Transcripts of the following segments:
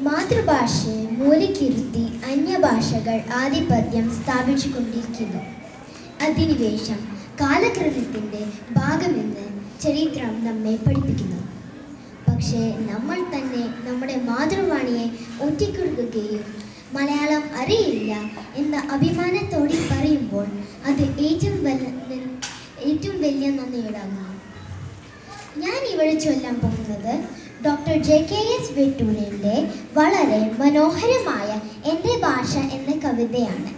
മാതൃഭാഷയെ മൂലക്കിരുത്തി അന്യഭാഷകൾ ആധിപത്യം സ്ഥാപിച്ചുകൊണ്ടിരിക്കുന്നു. അധിനിവേശം കാലക്രമത്തിൻ്റെ ഭാഗമെന്ന് ചരിത്രം നമ്മെ പഠിപ്പിക്കുന്നു. പക്ഷേ നമ്മൾ തന്നെ നമ്മുടെ മാതൃവാണിയെ ഒറ്റിക്കൊടുക്കുകയും മലയാളം അറിയില്ല എന്ന അഭിമാനത്തോടെ പറയുമ്പോൾ അത് ഏറ്റവും വലിയ നന്ദിയുണ്ടാകുന്നു. ഞാൻ ഇവിടെ ചൊല്ലാൻ പോകുന്നത് ഡോക്ടർ JKS വെട്ടൂരിൻ്റെ വളരെ മനോഹരമായ എൻ്റെ ഭാഷ എന്ന കവിതയാണ്.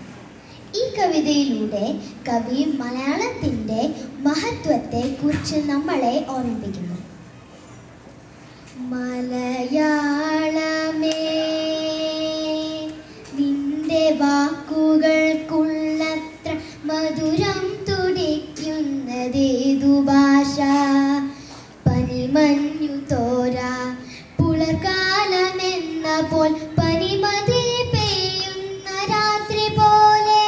ഈ കവിതയിലൂടെ കവി മലയാളത്തിൻ്റെ മഹത്വത്തെ കുറിച്ച് നമ്മളെ ഓർമ്മിപ്പിക്കുന്നു. മലയാളമേ, നിന്റെ വാക്കുകൾക്കുള്ളത്ര മധുരം തുടിക്കുന്നതേതു ഭാഷ? പനിമഞ്ഞു തോരാ പുലർക്കാലമെന്ന പോൽ പനിമതി പെയ്യുന്ന രാത്രി പോലെ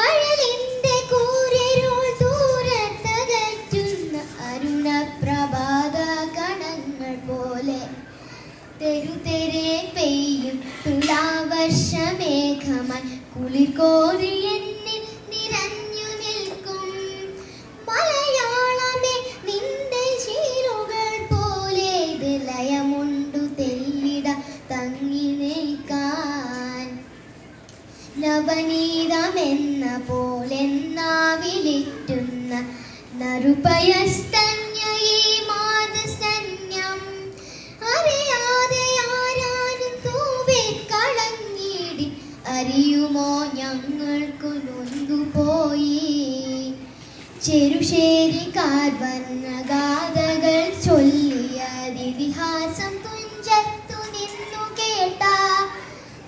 അഴലിന്റെ കൂരിരുൾ ദൂരത്തകറ്റുന്ന അരുണപ്രഭാത കണങ്ങൾ പോലെ തെരുതെരെ പെയ്യും തുലാവർഷമേഘമായി കുളിർ കോരി എന്നിൽ നിറഞ്ഞു നിൽക്കും. മലയാളമേ, നിന്റെ ശീലുകൾ പോലെ ലയമുണ്ടു തെല്ലിട തങ്ങി നിൽക്കാൻ. നവനീതമെന്ന പോലെന്നാവിലിറ്റുന്ന നറുപയസ്തന്യ ഈ മാതസന്യം അറിയാതെ ആരാനും തൂവി കളഞ്ഞിടി അറിയുമോ ഞങ്ങൾക്കു നൊന്തുപോയി. ചെറുശേരിക്കാർ വന്ന ഗാഥകൾ ചൊല്ലിയതിഹാസം തുഞ്ചത്തു നിന്നു കേട്ട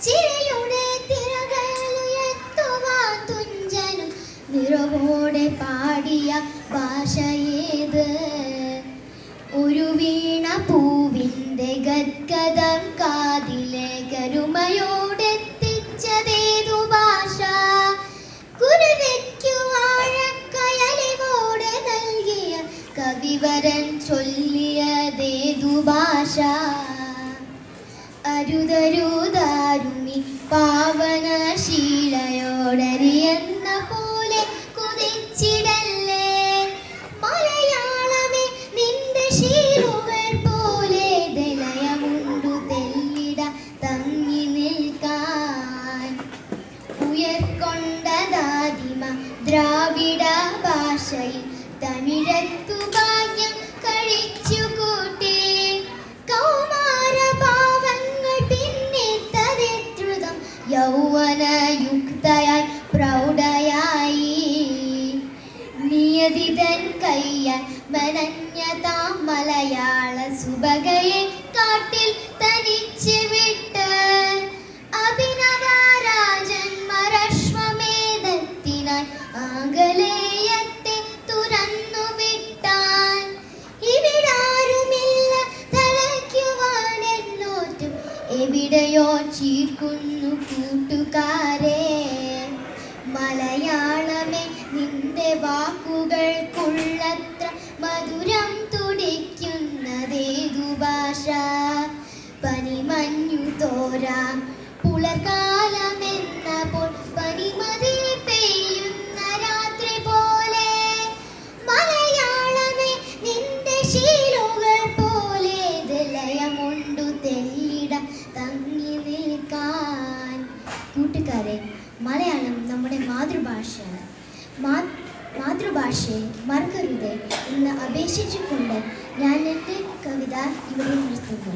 ചിരയുടെ തിരകളുയർത്തുവാൻ തുഞ്ചനും നിറവോടെ പാടിയ ഭാഷയേത്? ഒരു വീണ പൂവിൻ്റെ ഗദ്ഗതം കാതിലെ കരുമയോടെത്തിച്ചതേതു ഭാഷ? കുരുവയ്ക്കു വാഴക്കയലിവോടെ നൽകിയ കവിവരൻ ചൊല്ലിയതേതു ഭാഷ? അരുതരുതാരുമി പാവനശീലയോടരിയെന്ന പോലെ കുതിച്ചിടല്ലേ. മലയാളമേ, നിന്റെ ശീലുകൾ പോലെ ദലയമുണ്ടു തെല്ലിട തങ്ങി നിൽക്കാൻ. ഉയർക്കൊണ്ടതാദിമ ദ്രാവിഡ ഭാഷയിൽ തമിഴത്തു ഭാഗ്യം കഴിച്ചുകൂട്ടി. കൗമാരഭാവങ്ങൾ പിന്നിട്ടതെത്രുതം യൗവനയുക്തയായി പ്രൗഢയായി. നിയതിതൻ കയ്യാൽ മനഞ്ഞതാം മലയാള സുബകയെ കാട്ടിൽ തനിച്ച് വിട്ട് അഭിനവരാജന്മരശ്വമേധത്തിനായി ആംഗലേയത്തെ തുറന്നു വിട്ടാൻ. ഇവിടാരുമില്ല തലയ്ക്കുവാനെന്നോറ്റും എവിടെയോ ചീർക്കുന്നു കൂട്ടുകാരെ. മലയാളമേ, നിന്റെ വാക്കുകൾക്കുള്ളത്ര മധുരം തുടിക്കുന്നതേതു ഭാഷ? പനിമഞ്ഞു തോരാ പുലർക്കാലമെന്ന പോൽ പനിമതി പെയ്യുന്ന രാത്രി പോലെ മലയാളമേ, നിന്റെ ശീലുകൾ പോലെ ലയമുണ്ടു തെല്ലിട തങ്ങി നിൽക്കാൻ. കൂട്ടുകാരെ, മലയാളം നമ്മുടെ മാതൃഭാഷയാണ്. മാതൃഭാഷയെ മറക്കരുത് എന്ന് അപേക്ഷിച്ചുകൊണ്ട് ഞാൻ എൻ്റെ കവിത ഇവിടെ നിർത്തുന്നു.